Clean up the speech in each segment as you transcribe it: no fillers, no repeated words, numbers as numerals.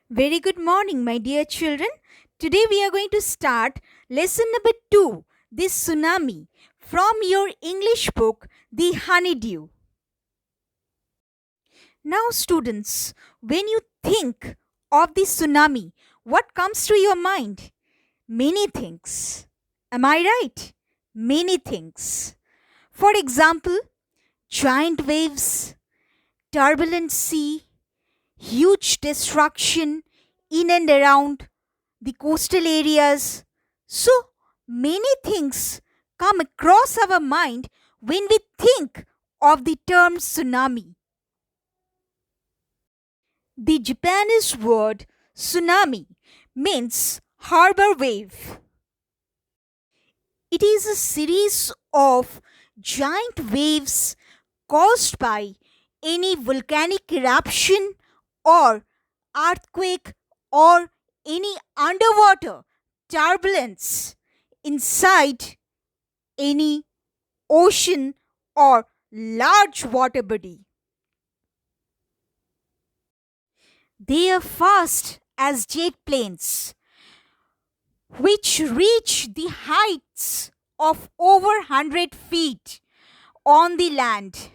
Very good morning, my dear children. Today we are going to start lesson number 2, the tsunami, from your English book, The Honeydew. Now, students, when you think of the tsunami, what comes to your mind? Many things. Am I right? Many things. For example, giant waves, turbulent sea, huge destruction in and around the coastal areas. So many things come across our mind when we think of the term tsunami. The Japanese word tsunami means harbor wave. It is a series of giant waves caused by any volcanic eruption or earthquake or any underwater turbulence inside any ocean or large water body. They are fast as jet planes, which reach the heights of over 100 feet on the land.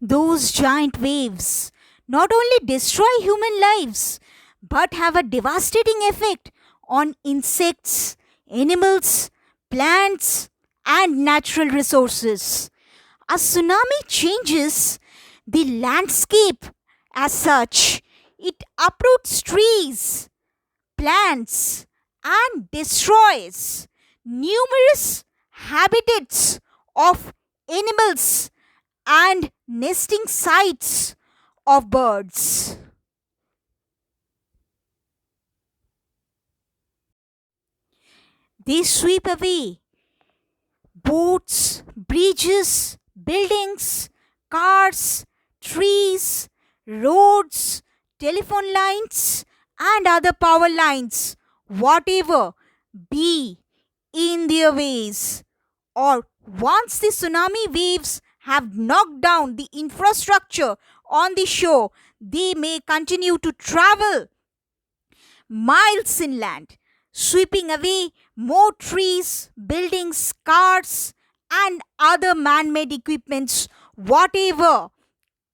Those giant waves not only destroy human lives but have a devastating effect on insects, animals, plants, and natural resources. A tsunami changes the landscape as such. It uproots trees, plants, and destroys numerous habitats of animals and nesting sites of birds. They sweep away boats, bridges, buildings, cars, trees, roads, telephone lines, and other power lines, whatever be in their ways. Or once the tsunami waves have knocked down the infrastructure on the shore, they may continue to travel miles inland, sweeping away more trees, buildings, cars, and other man made equipments, whatever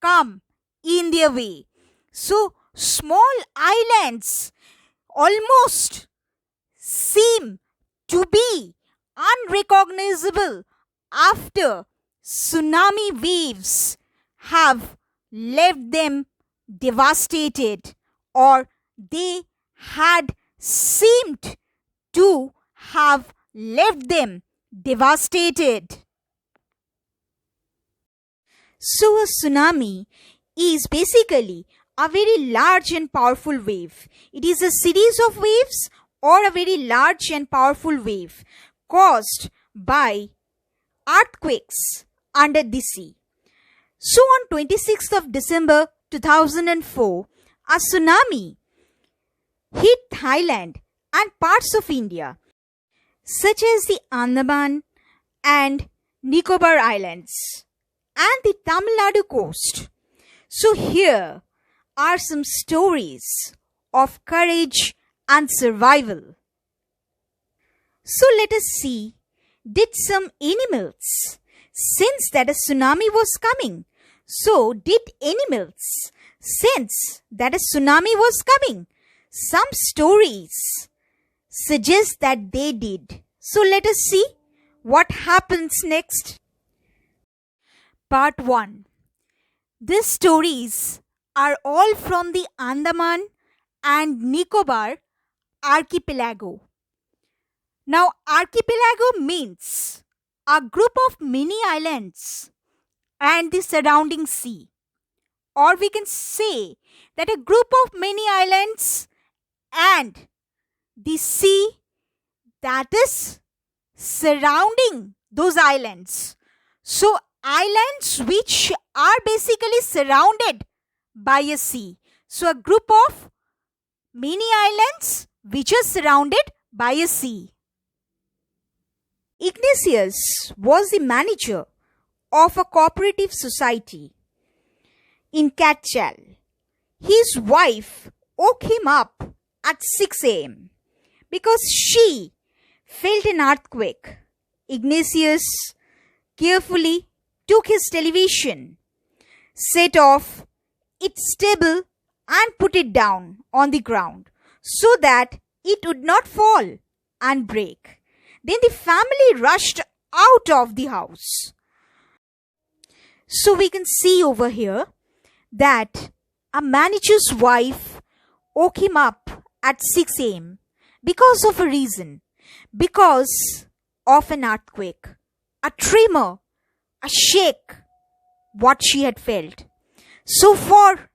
come in their way. So, small islands almost seem to be unrecognizable after tsunami waves have left them devastated, or they had seemed to have left them devastated. So, a tsunami is basically a very large and powerful wave. It is a series of waves or a very large and powerful wave caused by earthquakes under the sea. So on 26th of December 2004, a tsunami hit Thailand and parts of India, such as the Andaman and Nicobar Islands and the Tamil Nadu coast. So here are some stories of courage and survival. So let us see, did some animals sense that a tsunami was coming? So did animals sense that a tsunami was coming? Some stories suggest that they did. So let us see what happens next. Part 1. These stories are all from the Andaman and Nicobar archipelago. Now, archipelago means a group of mini islands and the surrounding sea. Or we can say that a group of many islands and the sea that is surrounding those islands. So, islands which are basically surrounded by a sea. So, a group of many islands which are surrounded by a sea. Ignatius was the manager of a cooperative society in Katchal. his wife woke him up at 6 a.m. because she felt an earthquake. Ignatius carefully took his television, set off its table, and put it down on the ground so that it would not fall and break. Then the family rushed out of the house. So we can see over here that a manager's wife woke him up at 6 a.m. because of a reason, because of an earthquake, a tremor, a shake, what she had felt. So for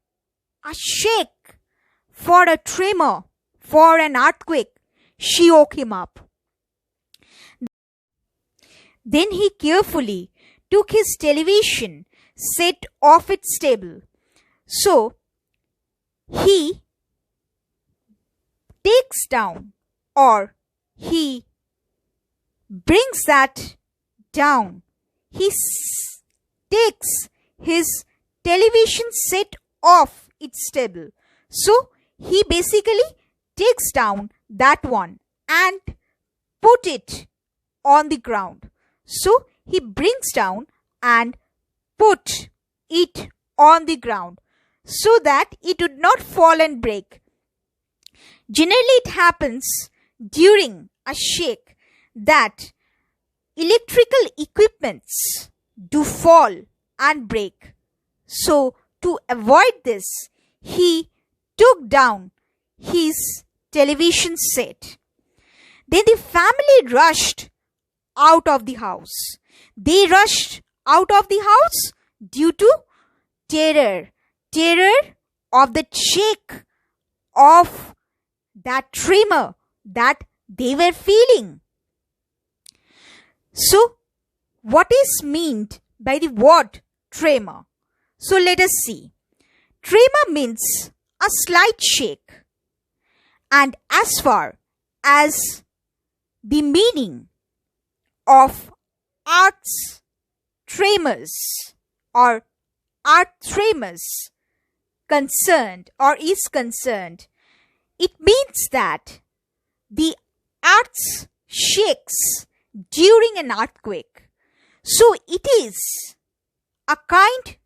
a shake, for a tremor, for an earthquake, she woke him up. Then he carefully took his television, set off its table. So he takes down, or he brings that down. He takes his television set off its table. So he basically takes down that one and put it on the ground. So he brings down and put it on the ground so that it would not fall and break. Generally, it happens during a shake that electrical equipments do fall and break. So to avoid this, he took down his television set. Then the family rushed out of the house. They rushed out of the house due to terror of the shake, of that tremor that they were feeling. So, what is meant by the word tremor? So, let us see. Tremor means a slight shake. And as far as the meaning of earth's tremors or earth tremors concerned or is concerned, it means that the earth shakes during an earthquake. So it is a kind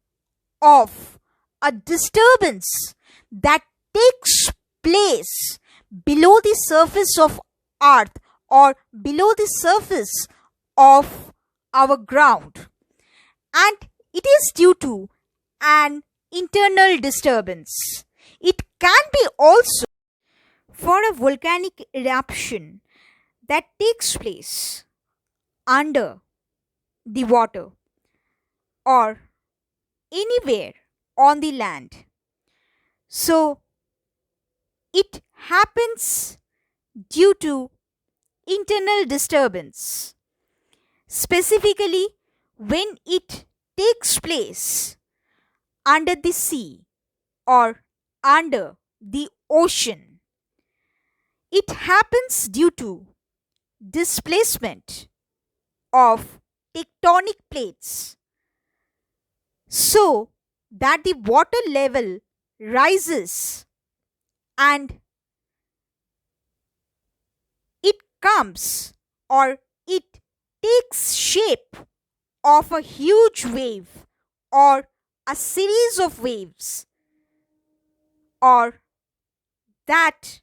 of a disturbance that takes place below the surface of earth or below the surface of our ground, and it is due to an internal disturbance. It can be also for a volcanic eruption that takes place under the water or anywhere on the land. So it happens due to internal disturbance, specifically when it takes place under the sea or under the ocean. It happens due to displacement of tectonic plates, so that the water level rises and it comes or it takes shape of a huge wave or a series of waves, or that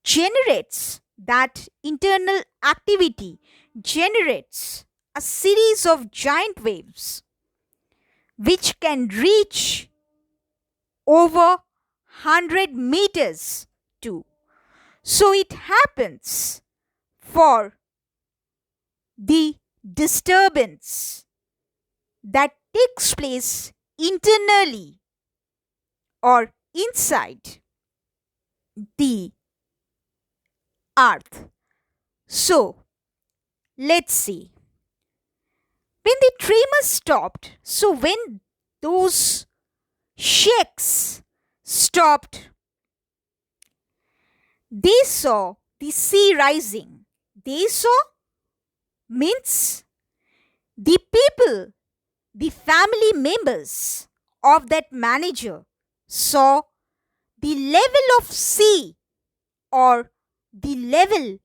generates, that internal activity generates a series of giant waves which can reach over 100 meters too. So it happens for the disturbance that takes place internally or inside the earth. So let's see. When the tremor stopped, so when those shakes stopped, they saw the sea rising. They saw means the people, the family members of that manager, saw the level of sea or the level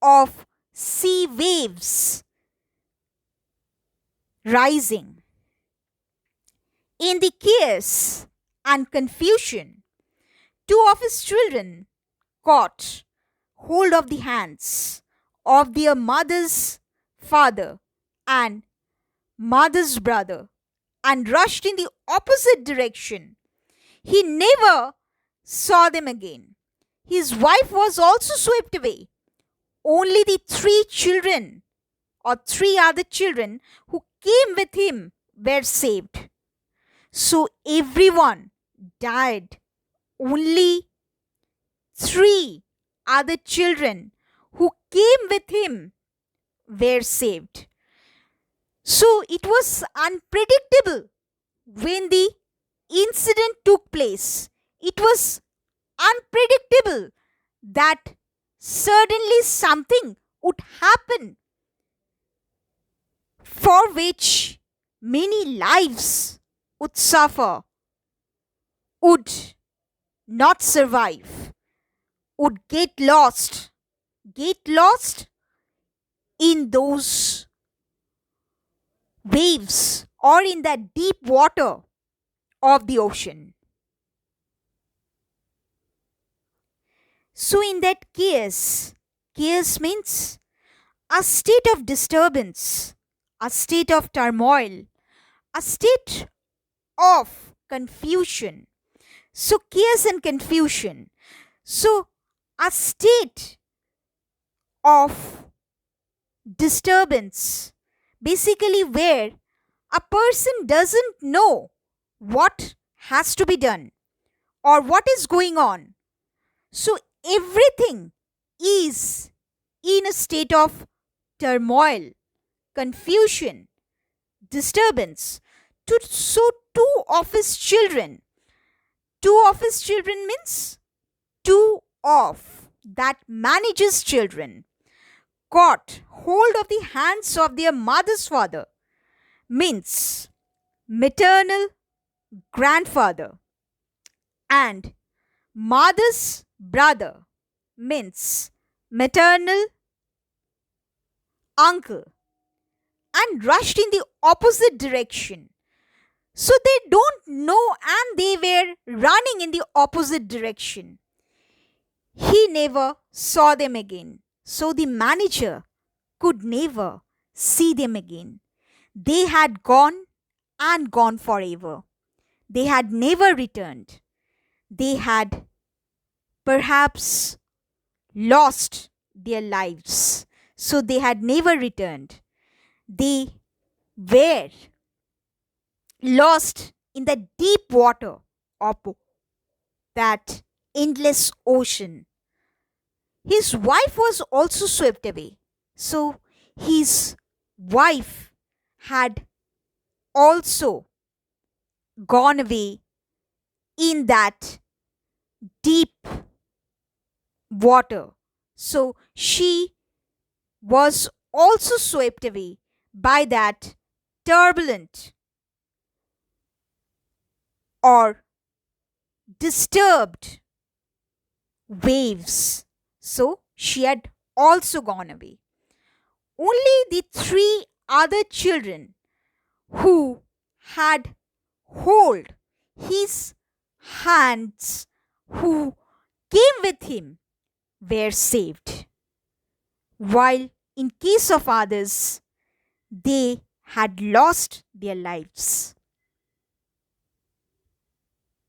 of sea waves rising. In the chaos and confusion, two of his children caught hold of the hands of their mother's father and mother's brother and rushed in the opposite direction. He never saw them again. His wife was also swept away. Only the three other children who came with him were saved. So everyone died. Only three other children who came with him were saved. So it was unpredictable when the incident took place. It was unpredictable that suddenly something would happen for which many lives would suffer, would not survive, would get lost in those waves or in that deep water of the ocean. So, in that chaos means a state of disturbance, a state of turmoil, a state of confusion. So, chaos and confusion. So, a state of disturbance, basically, where a person doesn't know what has to be done or what is going on. So, everything is in a state of turmoil, confusion, disturbance. So, two of his children means two of that manager's children caught hold of the hands of their mother's father, means maternal grandfather, and mother's brother, means maternal uncle, and rushed in the opposite direction. So they don't know and they were running in the opposite direction. He never saw them again. So the manager could never see them again. They had gone and gone forever. They had never returned. They had perhaps lost their lives. So they had never returned. They were lost in the deep water of that endless ocean. His wife was also swept away. So his wife had also gone away in that deep water. So she was also swept away by that turbulent or disturbed waves. So she had also gone away. Only the three other children who had hold his hands, who came with him, were saved. While in case of others, they had lost their lives.